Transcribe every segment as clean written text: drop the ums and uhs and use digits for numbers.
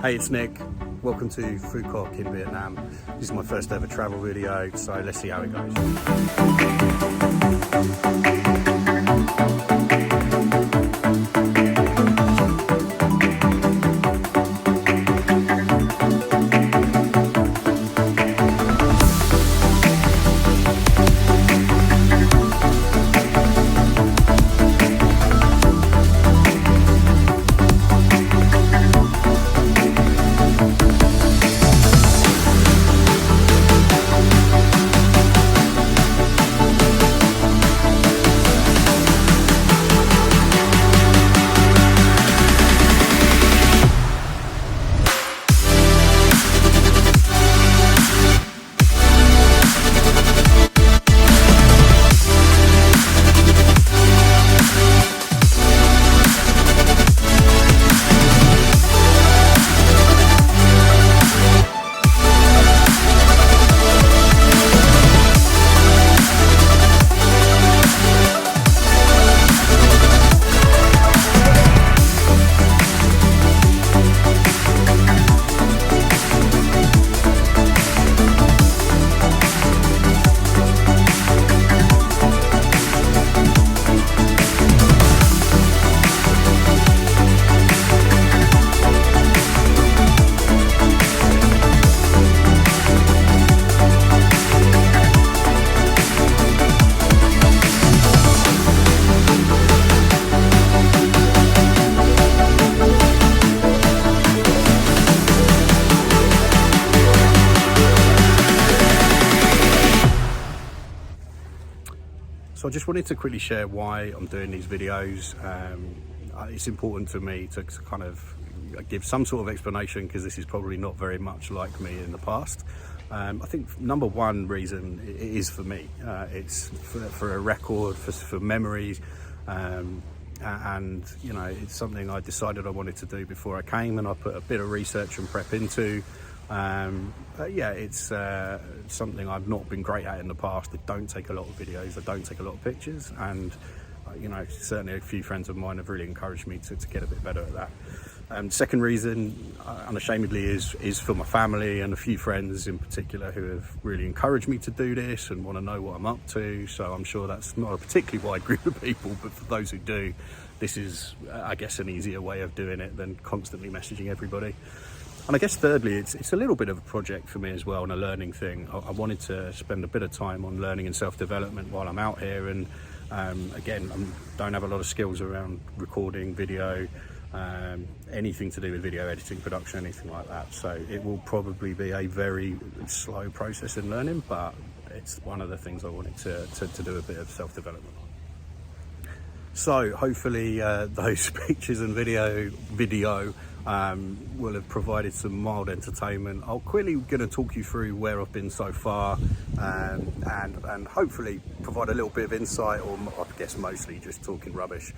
Hey, it's Nick. Welcome to Phu Quoc in Vietnam. This is my first ever travel video, so let's see how it goes. So I just wanted to quickly share why I'm doing these videos. It's important to me to kind of give some sort of explanation, because this is probably not very much like me in the past. I think number one reason is for me. It's for a record, for memories, and you know, it's something I decided I wanted to do before I came, and I put a bit of research and prep into. Yeah, it's something I've not been great at in the past. I don't take a lot of videos, I don't take a lot of pictures, and you know, certainly a few friends of mine have really encouraged me to get a bit better at that. Second reason, unashamedly, is for my family and a few friends in particular who have really encouraged me to do this and want to know what I'm up to. So I'm sure that's not a particularly wide group of people, but for those who do, this is, I guess, an easier way of doing it than constantly messaging everybody. And I guess thirdly, it's a little bit of a project for me as well, and a learning thing. I wanted to spend a bit of time on learning and self-development while I'm out here. And again, I don't have a lot of skills around recording video, anything to do with video editing, production, anything like that. So it will probably be a very slow process in learning, but it's one of the things I wanted to do a bit of self-development on. So hopefully those pictures and video will have provided some mild entertainment. I'll quickly going to talk you through where I've been so far, and hopefully provide a little bit of insight, or I guess mostly just talking rubbish.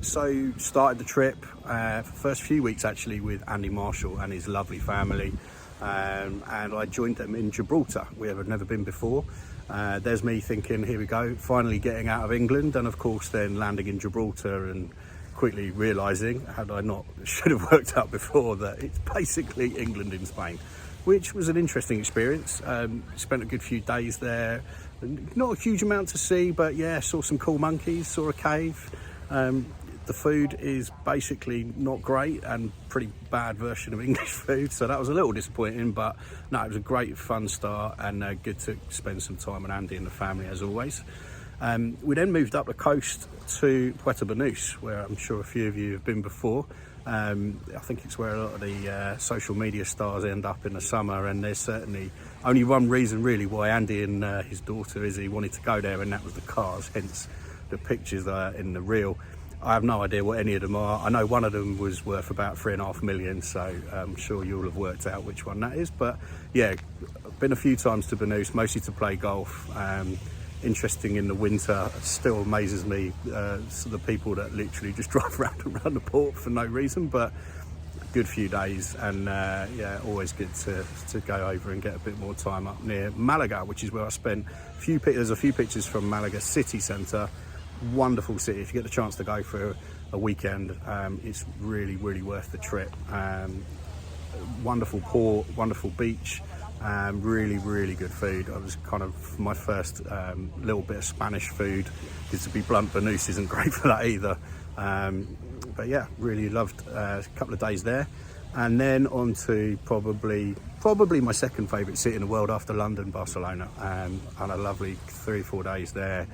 So started the trip for the first few weeks actually with Andy Marshall and his lovely family, and I joined them in Gibraltar. We have never been before. There's me thinking, here we go, finally getting out of England, and of course then landing in Gibraltar and quickly realising, had I not, should have worked out before, that it's basically England in Spain, which was an interesting experience. Spent a good few days there, not a huge amount to see, but yeah, saw some cool monkeys, saw a cave. The food is basically not great, and pretty bad version of English food, so that was a little disappointing, but no, it was a great fun start, and good to spend some time with Andy and the family as always. We then moved up the coast to Puerto Banús, where I'm sure a few of you have been before. I think it's where a lot of the social media stars end up in the summer, and there's certainly only one reason really why Andy and his daughter Izzy wanted to go there, and that was the cars, hence the pictures in the reel. I have no idea what any of them are. I know one of them was worth about 3.5 million, so I'm sure you'll have worked out which one that is. But yeah, I've been a few times to Banús, mostly to play golf. Interesting in the winter. It still amazes me, the people that literally just drive around the port for no reason, but good few days, and yeah, always good to go over and get a bit more time up near Malaga, which is where I spent there's a few pictures from Malaga city centre. Wonderful city. If you get the chance to go for a weekend. It's really worth the trip. Wonderful port, wonderful beach, really good food. I was kind of my first little bit of Spanish food, because to be blunt, Banús isn't great for that either. But yeah, really loved a couple of days there, and then on to probably my second favourite city in the world after London, Barcelona. And a lovely 3-4 days there.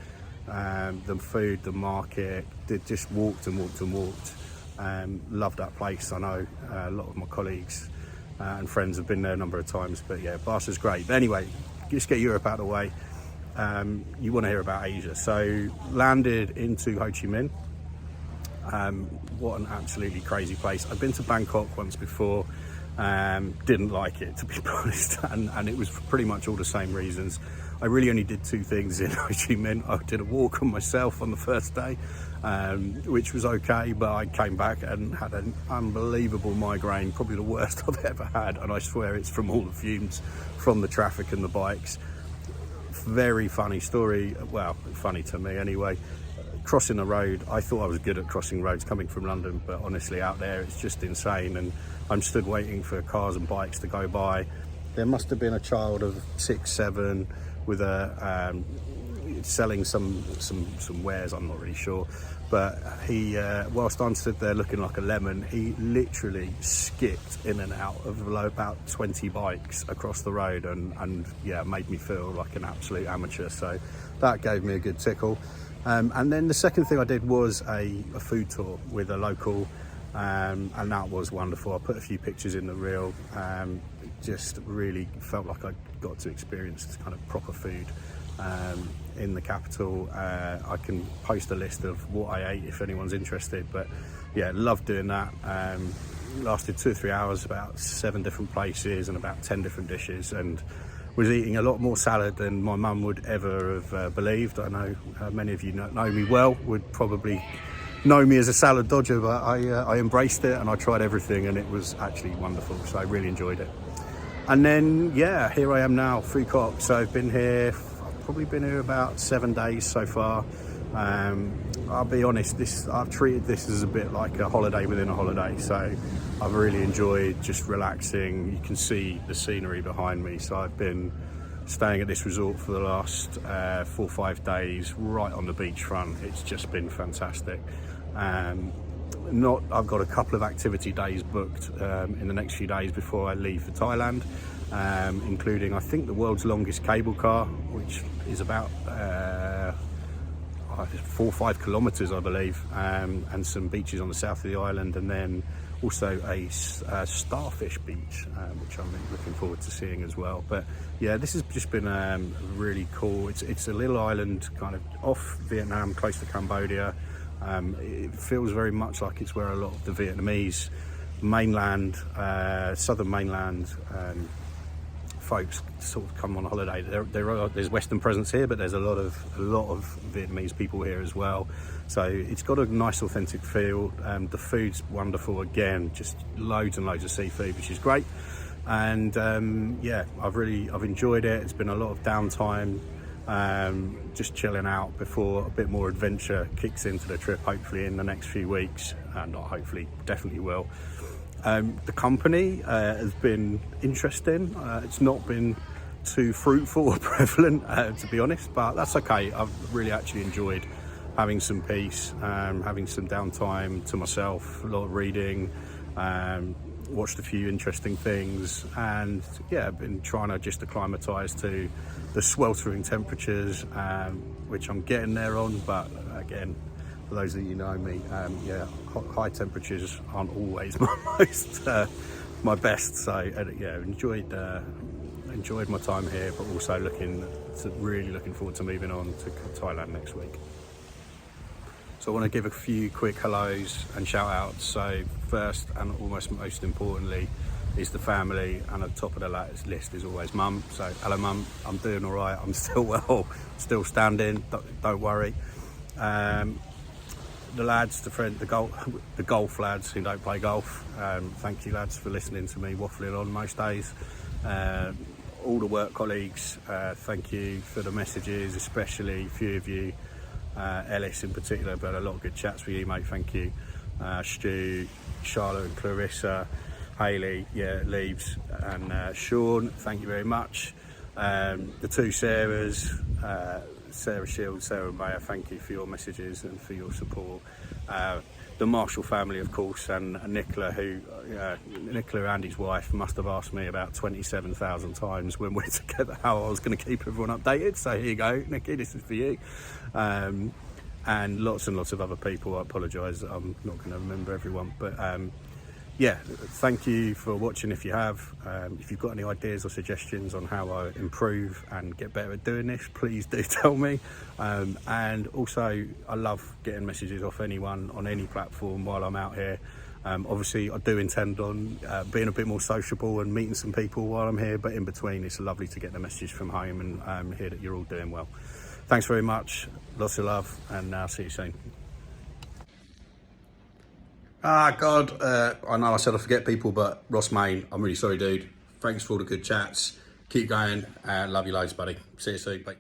The food, the market, just walked. Loved that place. I know a lot of my colleagues and friends have been there a number of times, but yeah, Barca's great. But anyway, just get Europe out of the way. You want to hear about Asia. So landed into Ho Chi Minh. What an absolutely crazy place. I've been to Bangkok once before, didn't like it, to be honest, and it was for pretty much all the same reasons. I really only did 2 things in Ho Chi Minh. I did a walk on myself on the first day, which was okay, but I came back and had an unbelievable migraine, probably the worst I've ever had, and I swear it's from all the fumes from the traffic and the bikes. Very funny story, well, funny to me anyway. Crossing the road, I thought I was good at crossing roads coming from London, but honestly out there it's just insane, and I'm stood waiting for cars and bikes to go by. There must have been a child of 6, 7 with a selling some wares, I'm not really sure, but he whilst I'm stood there looking like a lemon, he literally skipped in and out of about 20 bikes across the road, and yeah, made me feel like an absolute amateur, so that gave me a good tickle. And then the second thing I did was a food tour with a local, and that was wonderful. I put a few pictures in the reel. Just really felt like I got to experience this kind of proper food in the capital. I can post a list of what I ate if anyone's interested, but yeah, loved doing that. Lasted 2 or 3 hours, about 7 different places and about 10 different dishes, and was eating a lot more salad than my mum would ever have believed. I know many of you know me well, would probably know me as a salad dodger, but I embraced it and I tried everything, and it was actually wonderful, so I really enjoyed it. And then yeah, here I am now, Phuket. So I've probably been here about 7 days so far. I'll be honest, I've treated this as a bit like a holiday within a holiday, so I've really enjoyed just relaxing. You can see the scenery behind me, so I've been staying at this resort for the last 4 or 5 days right on the beachfront. It's just been fantastic. I've got a couple of activity days booked in the next few days before I leave for Thailand, including I think the world's longest cable car, which is about 4 or 5 kilometres I believe, and some beaches on the south of the island, and then also a starfish beach, which I'm looking forward to seeing as well. But yeah, this has just been really cool. It's a little island kind of off Vietnam, close to Cambodia. It feels very much like it's where a lot of the Vietnamese mainland, southern mainland folks sort of come on holiday. There's Western presence here, but there's a lot of Vietnamese people here as well. So it's got a nice authentic feel. The food's wonderful again, just loads and loads of seafood, which is great. And yeah, I've enjoyed it. It's been a lot of downtime, just chilling out before a bit more adventure kicks into the trip, hopefully in the next few weeks. Not hopefully, definitely will. The company has been interesting. It's not been too fruitful or prevalent, to be honest, but that's okay. I've really actually enjoyed having some peace, having some downtime to myself, a lot of reading, watched a few interesting things, and yeah, I've been trying to just acclimatise to the sweltering temperatures, which I'm getting there on, but again, for those of you know me, yeah, high temperatures aren't always my best. So yeah, enjoyed my time here, but also really looking forward to moving on to Thailand next week. So I want to give a few quick hellos and shout outs. So first and almost most importantly is the family, and at the top of the list is always mum. So hello mum, I'm doing all right, I'm still well, still standing, don't worry. The lads, the golf lads who don't play golf, thank you lads for listening to me waffling on most days. All the work colleagues, thank you for the messages, especially a few of you, Ellis in particular, but a lot of good chats for you mate, thank you. Stu, Charlotte and Clarissa, Hayley, yeah, Leaves, and Sean, thank you very much. The two Sarahs, Sarah Shields, Sarah Mayer, thank you for your messages and for your support. The Marshall family, of course, and Nicola, who Nicola and his wife must have asked me about 27,000 times when we're together how I was going to keep everyone updated. So here you go, Nikki, this is for you. And lots of other people. I apologise, I'm not going to remember everyone, but yeah, thank you for watching. If you have, if you've got any ideas or suggestions on how I improve and get better at doing this, please do tell me. And also, I love getting messages off anyone on any platform while I'm out here. Obviously, I do intend on being a bit more sociable and meeting some people while I'm here, but in between, it's lovely to get the message from home and hear that you're all doing well. Thanks very much, lots of love, and I'll see you soon. God, I know I said I forget people, but Ross Main, I'm really sorry, dude. Thanks for all the good chats. Keep going. Love you loads, buddy. See you soon. Bye.